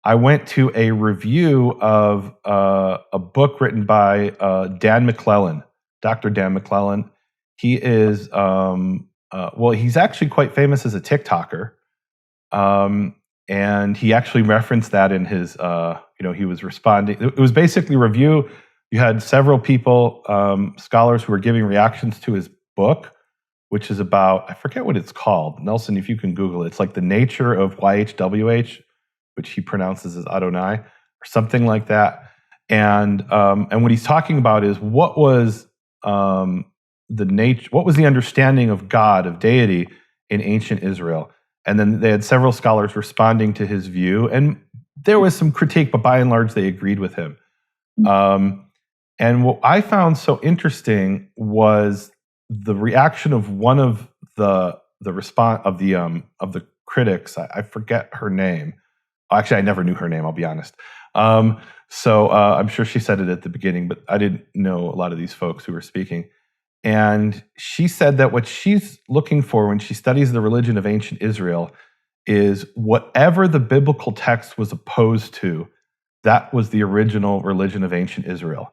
I went to a review of a book written by Dan McClellan, Dr. Dan McClellan. He is, he's actually quite famous as a TikToker. And he actually referenced that in his, he was responding. It was basically review. You had several people, scholars who were giving reactions to his book, which is about, I forget what it's called. Nelson, if you can Google it, it's like The Nature of YHWH, which he pronounces as Adonai, or something like that. And what he's talking about is what was what was the understanding of God, of deity in ancient Israel. And then they had several scholars responding to his view, and there was some critique, but by and large, they agreed with him. And what I found so interesting was the reaction of one of the response of the critics. I forget her name. Actually, I never knew her name. I'll be honest. So I'm sure she said it at the beginning, but I didn't know a lot of these folks who were speaking. And she said that what she's looking for when she studies the religion of ancient Israel is whatever the biblical text was opposed to, that was the original religion of ancient Israel.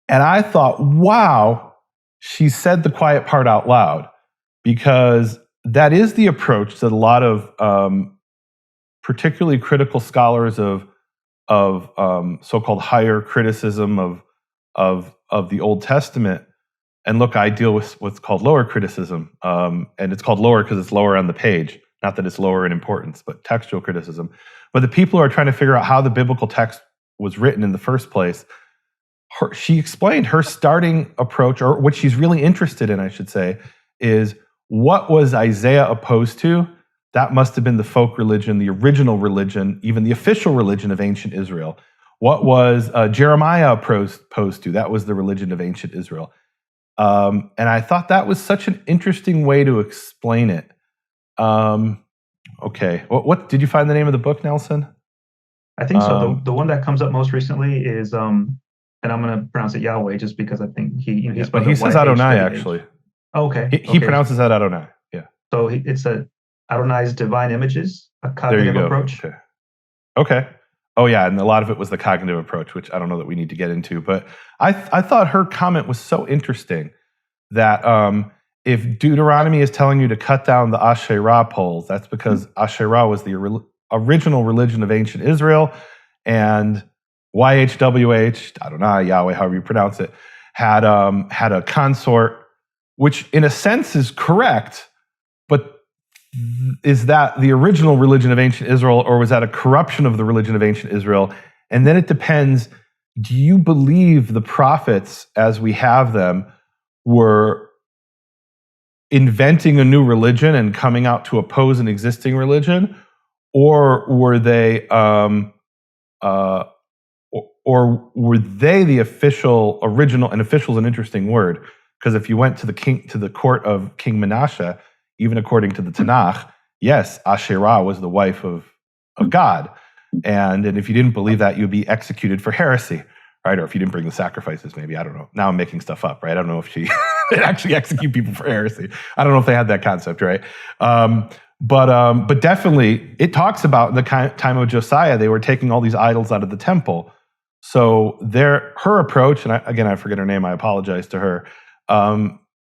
And I thought, wow, she said the quiet part out loud, because that is the approach that a lot of particularly critical scholars of so-called higher criticism of the Old Testament. And look, I deal with what's called lower criticism, and it's called lower because it's lower on the page. Not that it's lower in importance, but textual criticism. But the people who are trying to figure out how the biblical text was written in the first place, she explained her starting approach, or what she's really interested in, I should say, is what was Isaiah opposed to? That must have been the folk religion, the original religion, even the official religion of ancient Israel. What was Jeremiah opposed to? That was the religion of ancient Israel. And I thought that was such an interesting way to explain it. Okay, what did you find the name of the book, Nelson? I think so. The one that comes up most recently is, and I'm going to pronounce it Yahweh just because I think but he says Adonai actually. Oh, okay. He pronounces that Adonai. Yeah. So it's Adonai's divine images, a cognitive approach. Okay. Oh yeah, and a lot of it was the cognitive approach, which I don't know that we need to get into. But I thought her comment was so interesting that if Deuteronomy is telling you to cut down the Asherah poles, that's because Asherah was the original religion of ancient Israel, and YHWH, Adonai, Yahweh, however you pronounce it, had a consort, which in a sense is correct, but is that the original religion of ancient Israel, or was that a corruption of the religion of ancient Israel? And then it depends, do you believe the prophets, as we have them, were inventing a new religion and coming out to oppose an existing religion? Or were they the official, original, and official is an interesting word, because if you went to the court of King Manasseh, even according to the Tanakh, yes, Asherah was the wife of God. And if you didn't believe that, you'd be executed for heresy, right? Or if you didn't bring the sacrifices, maybe, I don't know. Now I'm making stuff up, right? I don't know if they actually execute people for heresy. I don't know if they had that concept, right? But definitely, it talks about in the time of Josiah, they were taking all these idols out of the temple. So her approach, and I forget her name, I apologize to her.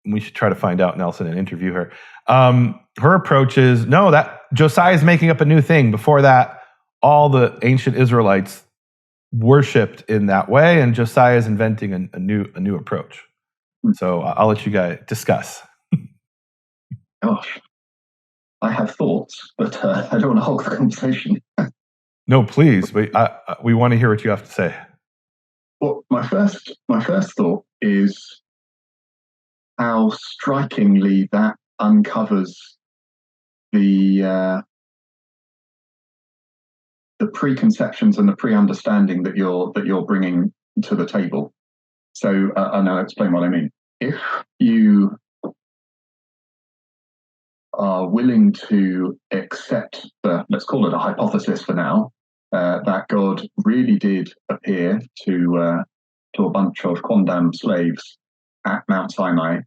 We should try to find out, Nelson, and interview her. Her approach is, no, that Josiah is making up a new thing. Before that, all the ancient Israelites worshipped in that way, and Josiah is inventing a new approach. So I'll let you guys discuss. Gosh, I have thoughts, but I don't want to hog the conversation. No, please. We want to hear what you have to say. Well, my first thought is how strikingly that uncovers the preconceptions and the pre-understanding that you're bringing to the table. So, and I'll explain what I mean. If you are willing to accept let's call it a hypothesis for now, that God really did appear to a bunch of quondam slaves at Mount Sinai,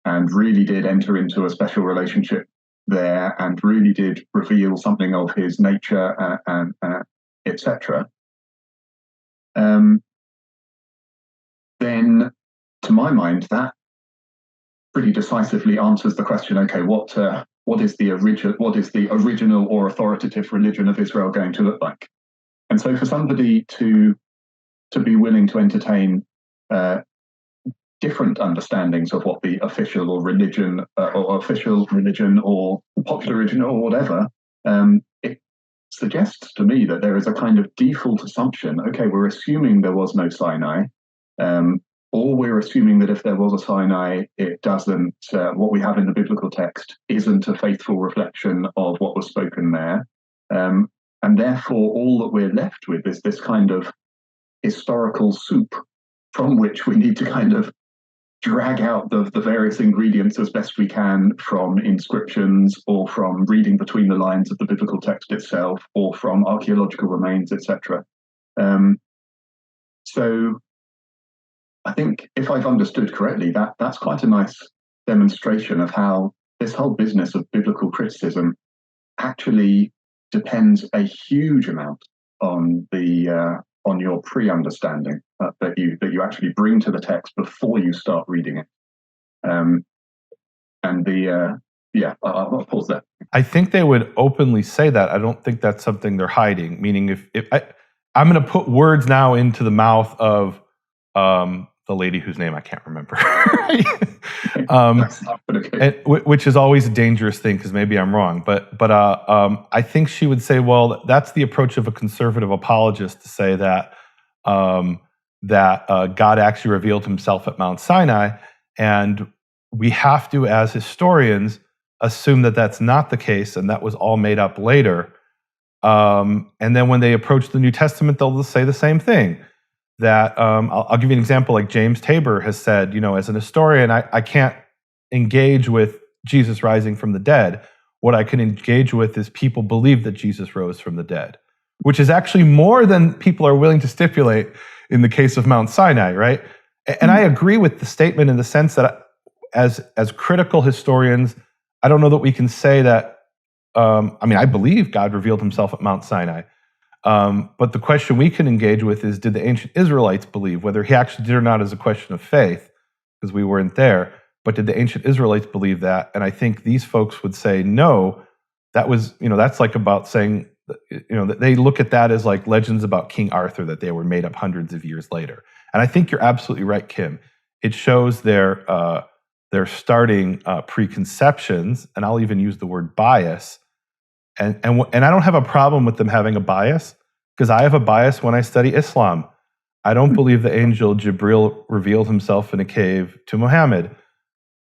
and really did enter into a special relationship there, and really did reveal something of his nature and etc., then, to my mind, that pretty decisively answers the question: okay, what is the original or authoritative religion of Israel going to look like? And so, for somebody to be willing to entertain different understandings of what the official religion or popular religion or whatever, it suggests to me that there is a kind of default assumption. Okay, we're assuming there was no Sinai, or we're assuming that if there was a Sinai, it doesn't. What we have in the biblical text isn't a faithful reflection of what was spoken there, and therefore all that we're left with is this kind of historical soup from which we need to kind of drag out the various ingredients as best we can from inscriptions, or from reading between the lines of the biblical text itself, or from archaeological remains, etc. So I think, if I've understood correctly, that's quite a nice demonstration of how this whole business of biblical criticism actually depends a huge amount on on your pre-understanding that you actually bring to the text before you start reading it. I'll pause there. I think they would openly say that. I don't think that's something they're hiding. Meaning, if I'm going to put words now into the mouth of the lady whose name I can't remember, which is always a dangerous thing, because maybe I'm wrong. But I think she would say, well, that's the approach of a conservative apologist, to say that God actually revealed himself at Mount Sinai, and we have to, as historians, assume that that's not the case, and that was all made up later. And then when they approach the New Testament, they'll say the same thing. That I'll give you an example. Like James Tabor has said, as an historian, I can't engage with Jesus rising from the dead. What I can engage with is people believe that Jesus rose from the dead, which is actually more than people are willing to stipulate in the case of Mount Sinai, right? And I agree with the statement in the sense that, as critical historians, I don't know that we can say that. I believe God revealed himself at Mount Sinai. But the question we can engage with is, did the ancient Israelites believe? Whether he actually did or not is a question of faith, because we weren't there. But did the ancient Israelites believe that? And I think these folks would say, no, that was, that's like about saying, that they look at that as like legends about King Arthur, that they were made up hundreds of years later. And I think you're absolutely right, Kim. It shows their starting preconceptions, and I'll even use the word bias. And I don't have a problem with them having a bias, because I have a bias when I study Islam. I don't believe the angel Jibril revealed himself in a cave to Muhammad,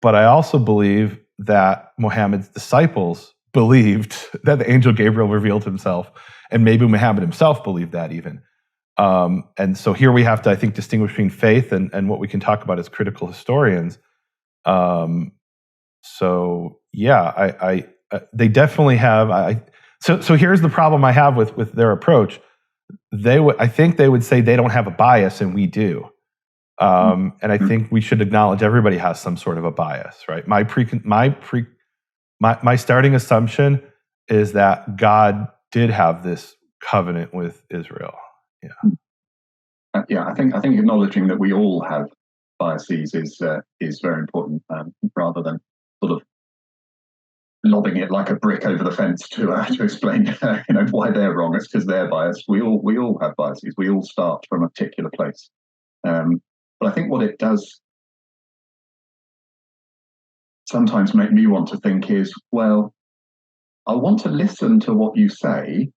but I also believe that Muhammad's disciples believed that the angel Gabriel revealed himself, and maybe Muhammad himself believed that even. And so here we have to, I think, distinguish between faith and what we can talk about as critical historians. They definitely have. So here's the problem I have with their approach. I think they would say they don't have a bias, and we do. And I think we should acknowledge everybody has some sort of a bias, right? My starting assumption is that God did have this covenant with Israel. Yeah. I think acknowledging that we all have biases is very important, rather than sort of lobbing it like a brick over the fence to explain why they're wrong. It's because they're biased. We all have biases. We all start from a particular place. But I think what it does sometimes make me want to think is, well, I want to listen to what you say,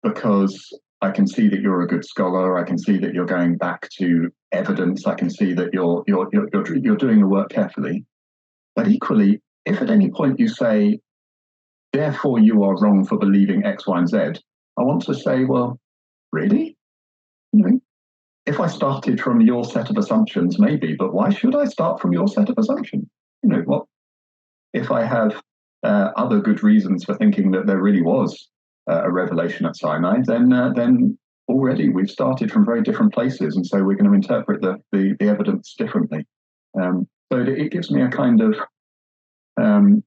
because I can see that you're a good scholar. I can see that you're going back to evidence. I can see that you're doing your work carefully. But equally, if at any point you say, therefore you are wrong for believing X, Y, and Z, I want to say, well, really? If I started from your set of assumptions, maybe, but why should I start from your set of assumptions? What if I have other good reasons for thinking that there really was a revelation at Sinai? Then already we've started from very different places, and so we're going to interpret the evidence differently. So it gives me a kind of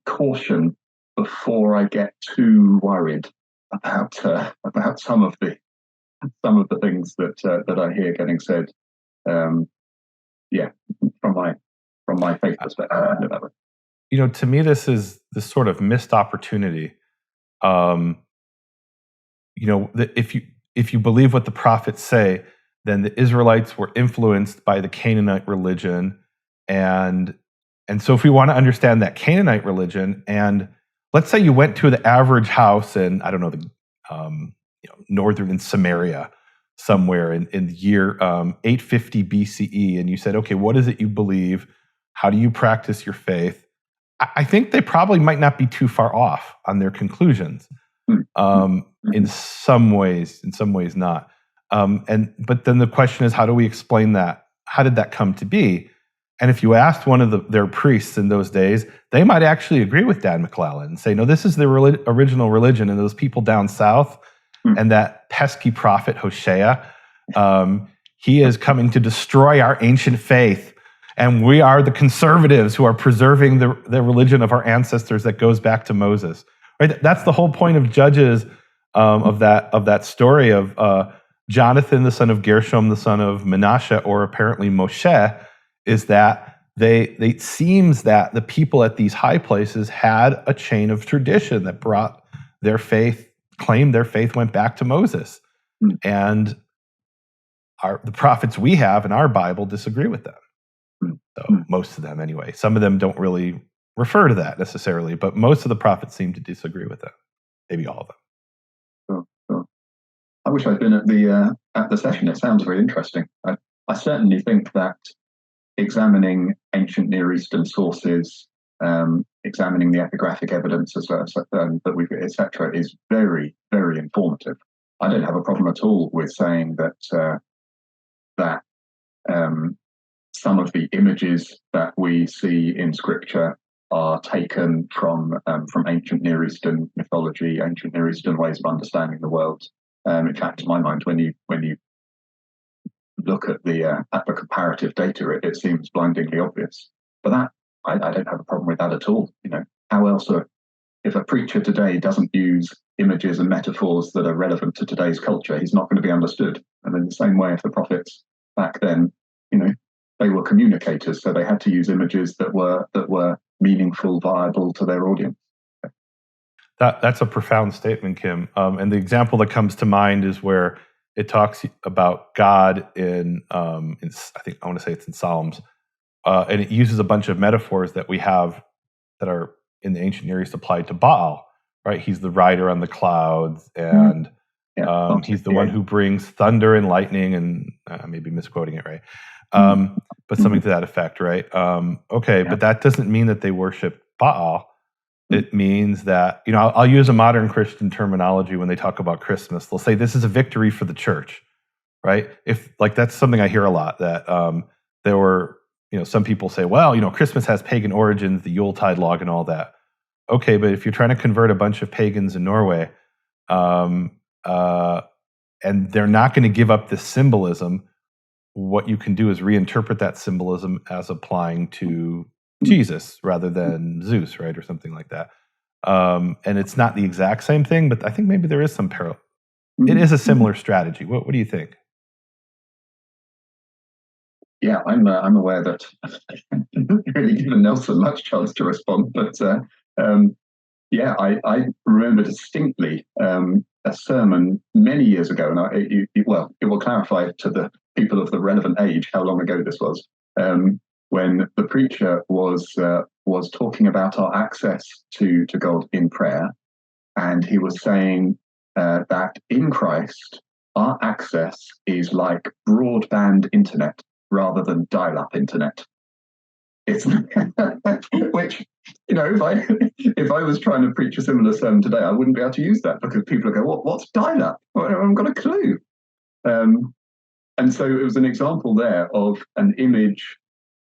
caution before I get too worried about some of the some of the things that I hear getting said. Yeah, from my faith perspective. To me, this is this sort of missed opportunity. If you believe what the prophets say, then the Israelites were influenced by the Canaanite religion, and so if we want to understand that Canaanite religion, and let's say you went to the average house in, I don't know, the northern in Samaria, somewhere in the year 850 BCE, and you said, okay, what is it you believe? How do you practice your faith? I think they probably might not be too far off on their conclusions. In some ways not. But then the question is, how do we explain that? How did that come to be? And if you asked one of their priests in those days, they might actually agree with Dan McClellan and say, no, this is the original religion, and those people down south and that pesky prophet Hosea, he is coming to destroy our ancient faith. And we are the conservatives who are preserving the religion of our ancestors that goes back to Moses. Right? That's the whole point of Judges, of that story of Jonathan, the son of Gershom, the son of Manasseh, or apparently Moshe, is that it seems that the people at these high places had a chain of tradition that brought their faith, claimed their faith went back to Moses. And the prophets we have in our Bible disagree with them. So most of them anyway. Some of them don't really refer to that necessarily, but most of the prophets seem to disagree with them. Maybe all of them. Sure. I wish I'd been at the session. It sounds very interesting. I certainly think that examining ancient Near Eastern sources, examining the epigraphic evidence that we've, etc., is very, very informative. I don't have a problem at all with saying that some of the images that we see in Scripture are taken from ancient Near Eastern mythology, ancient Near Eastern ways of understanding the world. In fact, to my mind, when you look at the comparative data, it seems blindingly obvious. But that I don't have a problem with that at all. How else? If a preacher today doesn't use images and metaphors that are relevant to today's culture, he's not going to be understood. And in the same way, if the prophets back then, they were communicators, so they had to use images that were meaningful, viable to their audience. That's a profound statement, Kim. And the example that comes to mind is where it talks about God in I think I want to say it's in Psalms, and it uses a bunch of metaphors that we have that are in the ancient Near East applied to Baal. Right? He's the rider on the clouds, and he's the one who brings thunder and lightning, and I may be misquoting it, right? But something to that effect, right? But that doesn't mean that they worship Baal. It means that, I'll use a modern Christian terminology when they talk about Christmas. They'll say this is a victory for the church, right? That's something I hear a lot, that there were, some people say, well, Christmas has pagan origins, the Yuletide log and all that. Okay, but if you're trying to convert a bunch of pagans in Norway, and they're not going to give up this symbolism, what you can do is reinterpret that symbolism as applying to Jesus rather than Zeus, right, or something like that. And it's not the exact same thing, but I think maybe there is some parallel. It is a similar strategy. What do you think? Yeah, I'm aware that I haven't really given Nelson much chance to respond, but I remember distinctly a sermon many years ago, and it will clarify to the people of the relevant age how long ago this was. When the preacher was talking about our access to God in prayer, and he was saying that in Christ our access is like broadband internet rather than dial-up internet. It's which, if I was trying to preach a similar sermon today, I wouldn't be able to use that, because people would go, "What's dial-up? I haven't got a clue." And so it was an example there of an image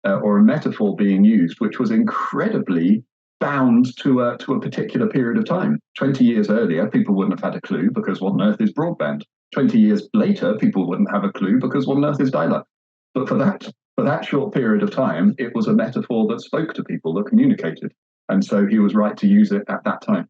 or a metaphor being used, which was incredibly bound to a particular period of time. 20 years earlier, people wouldn't have had a clue, because what on earth is broadband? 20 years later, people wouldn't have a clue, because what on earth is dial-up? But for that short period of time, it was a metaphor that spoke to people, that communicated. And so he was right to use it at that time.